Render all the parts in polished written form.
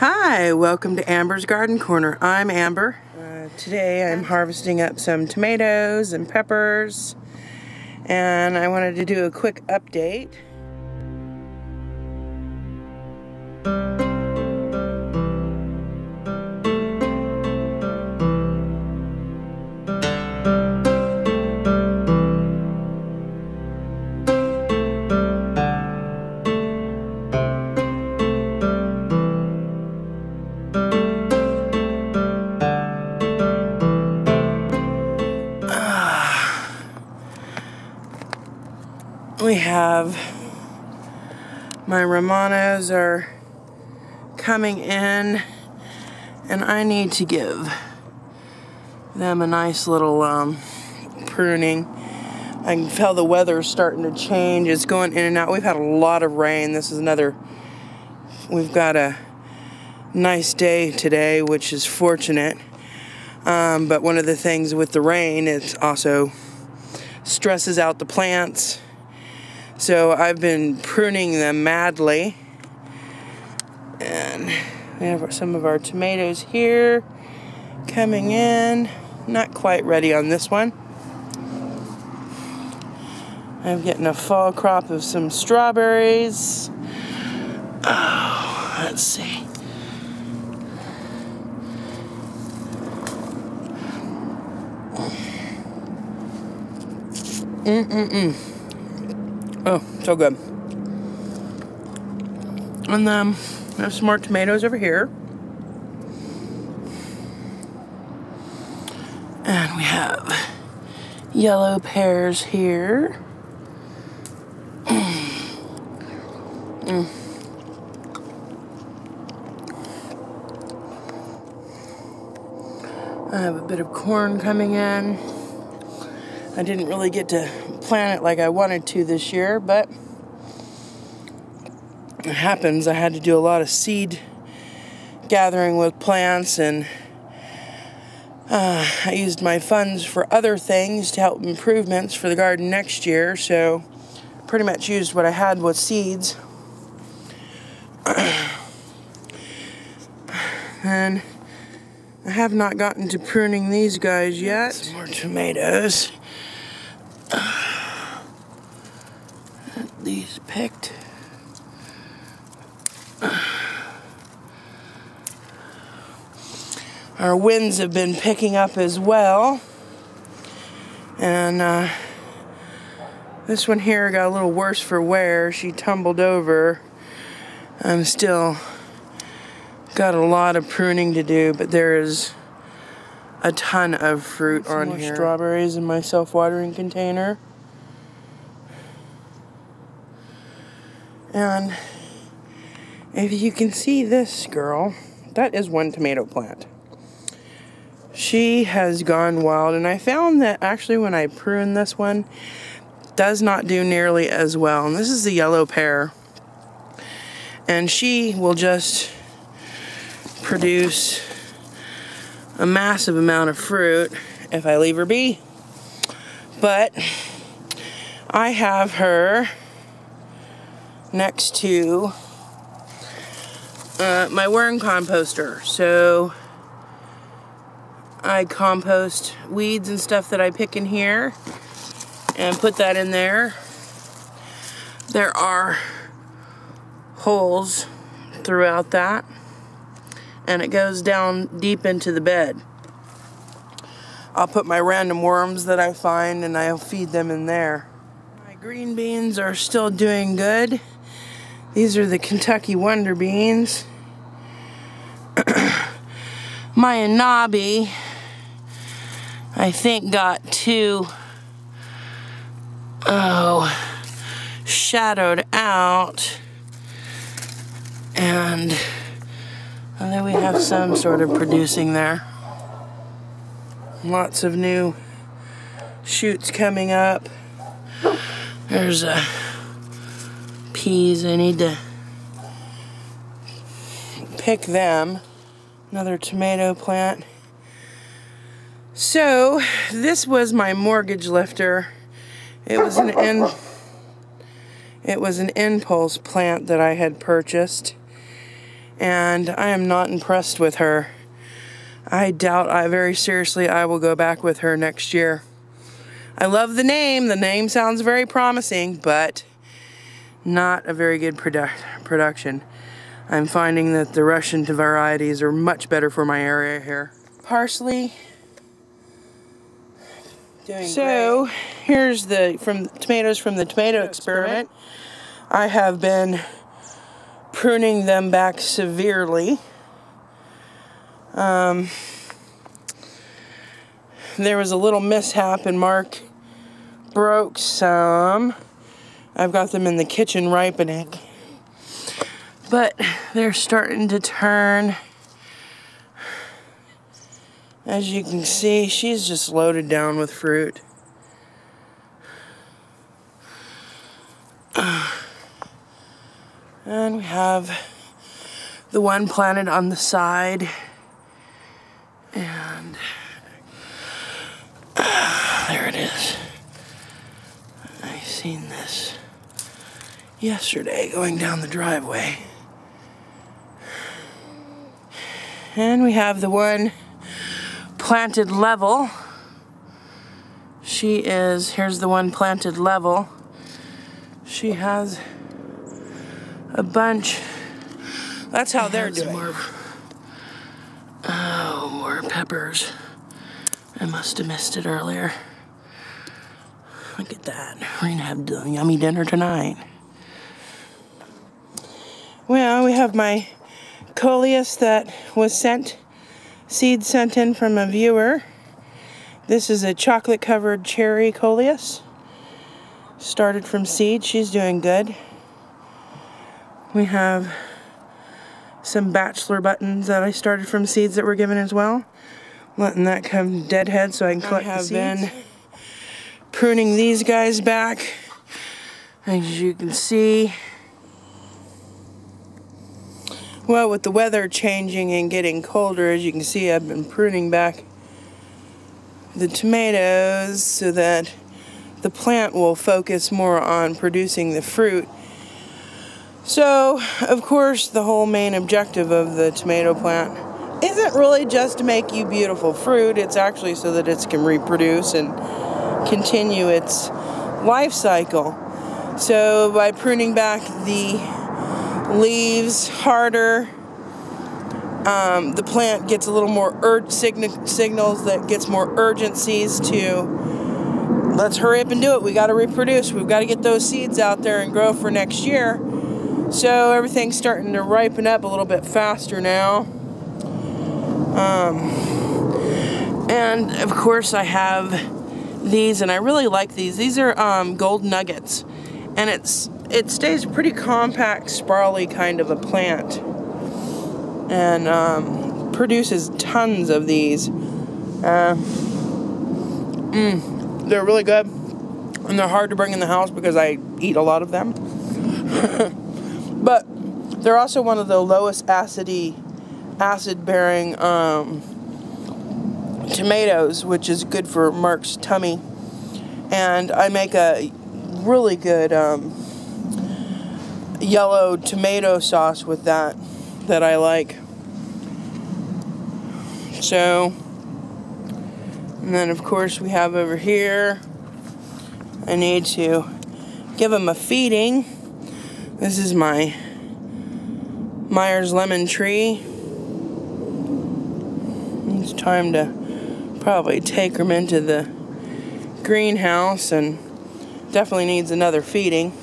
Hi, welcome to Amber's Garden Corner. I'm Amber. Today I'm harvesting up some tomatoes and peppers, and I wanted to do a quick update. We have my Romanos are coming in, and I need to give them a nice little pruning. I can feel the weather's starting to change. It's going in and out. We've had a lot of rain. We've got a nice day today, which is fortunate. But one of the things with the rain, it also stresses out the plants. So I've been pruning them madly. And we have some of our tomatoes here coming in. Not quite ready on this one. I'm getting a fall crop of some strawberries. Oh, let's see. Oh, so good. And then we have some more tomatoes over here. And we have yellow pears here. I have a bit of corn coming in. I didn't really get to plant it like I wanted to this year, but it happens. I had to do a lot of seed gathering with plants, and I used my funds for other things to help improvements for the garden next year, so pretty much used what I had with seeds. And I have not gotten to pruning these guys yet. Some more tomatoes. These picked. Our winds have been picking up as well. And this one here got a little worse for wear. She tumbled over. I'm still got a lot of pruning to do, but there is a ton of fruit on here. Strawberries in my self-watering container. And if you can see this girl, that is one tomato plant. She has gone wild, and I found that actually when I prune this one, does not do nearly as well. And this is the yellow pear. And she will just produce a massive amount of fruit if I leave her be. But I have her next to my worm composter. So I compost weeds and stuff that I pick in here and put that in there. There are holes throughout that, and it goes down deep into the bed. I'll put my random worms that I find, and I'll feed them in there. My green beans are still doing good. These are the Kentucky Wonder Beans. My Anabi, I think, got too shadowed out. And then we have some sort of producing there. Lots of new shoots coming up. There's peas. I need to pick them. Another tomato plant. So this was my mortgage lifter. It was an impulse plant that I had purchased. and I am not impressed with her. I doubt very seriously I will go back with her next year. I love the name. The name sounds very promising, but not a very good production. I'm finding that the Russian varieties are much better for my area here. Parsley. So here's the tomatoes from the tomato experiment. I have been pruning them back severely. There was a little mishap and Mark broke some. I've got them in the kitchen ripening. But they're starting to turn. As you can see, she's just loaded down with fruit. And we have the one planted on the side. And there it is. I seen this yesterday going down the driveway. And we have the one planted level. Here's the one planted level. She has a bunch. That's how they're doing. More peppers. I must have missed it earlier. Look at that. We're gonna have yummy dinner tonight. Well, we have my coleus that was seed sent in from a viewer. This is a chocolate covered cherry coleus. Started from seed. She's doing good. We have some bachelor buttons that I started from seeds that were given as well. Letting that come deadhead so I can collect the seeds. I have been pruning these guys back. As you can see, well, with the weather changing and getting colder, as you can see, I've been pruning back the tomatoes so that the plant will focus more on producing the fruit. So, of course, the whole main objective of the tomato plant isn't really just to make you beautiful fruit. It's actually so that it can reproduce and continue its life cycle. So, by pruning back the leaves harder, the plant gets a little more signals that gets more urgencies to, let's hurry up and do it. We got to reproduce. We've got to get those seeds out there and grow for next year. So everything's starting to ripen up a little bit faster now. And of course I have these, and I really like these. These are gold nuggets, and it stays pretty compact, sprawly kind of a plant, and produces tons of these. They're really good, and they're hard to bring in the house because I eat a lot of them. But they're also one of the lowest acid-bearing tomatoes, which is good for Mark's tummy. And I make a really good yellow tomato sauce with that I like. So, and then of course we have over here, I need to give them a feeding. This is my Myers lemon tree. It's time to probably take them into the greenhouse, and definitely needs another feeding.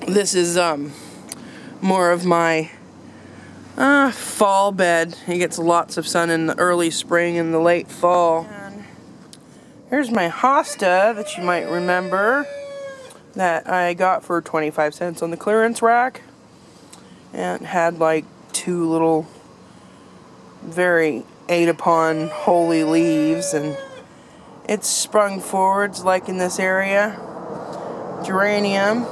This is more of my fall bed. It gets lots of sun in the early spring and the late fall. And here's my hosta that you might remember that I got for 25 cents on the clearance rack, and had like two little very ate upon holy leaves, and it's sprung forwards like in this area. Geranium.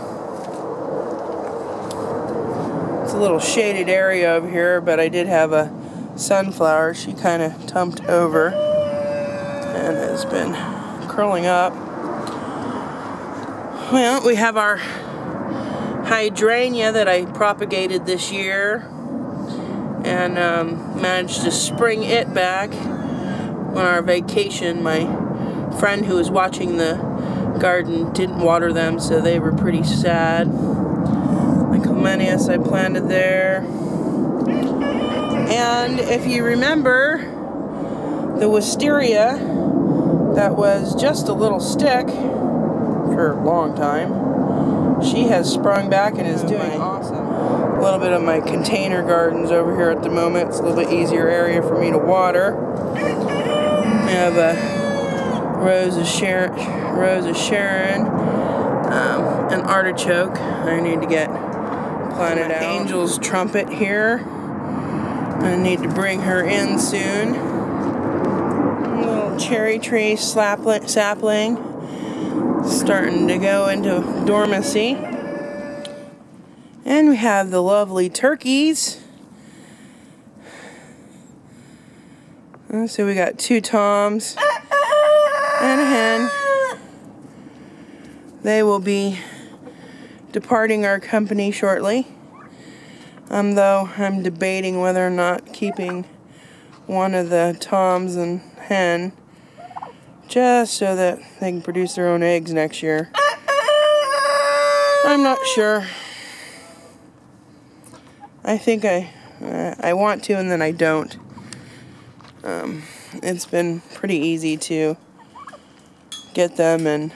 It's a little shaded area over here, but I did have a sunflower. She kind of tumped over and has been curling up. Well, we have our hydrangea that I propagated this year and managed to spring it back on our vacation. My friend who was watching the garden didn't water them, so they were pretty sad. The Comenius I planted there. And if you remember, the wisteria that was just a little stick for a long time, she has sprung back and is doing awesome. A little bit of my container gardens over here at the moment. It's a little bit easier area for me to water. I have a Rose of Sharon, an artichoke I need to get planted out. Angel's trumpet here. I need to bring her in soon. A little cherry tree sapling starting to go into dormancy. And we have the lovely turkeys. So we got 2 toms and a hen. They will be departing our company shortly. Though I'm debating whether or not keeping one of the toms and hen just so that they can produce their own eggs next year. I'm not sure. I think I want to, and then I don't. It's been pretty easy to get them and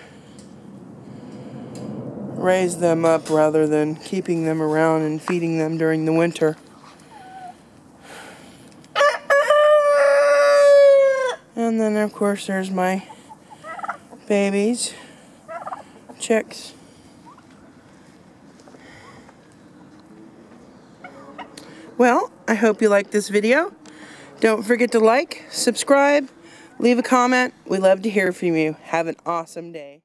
raise them up rather than keeping them around and feeding them during the winter. And then of course there's my babies, chicks. Well, I hope you liked this video. Don't forget to like, subscribe, leave a comment. We love to hear from you. Have an awesome day.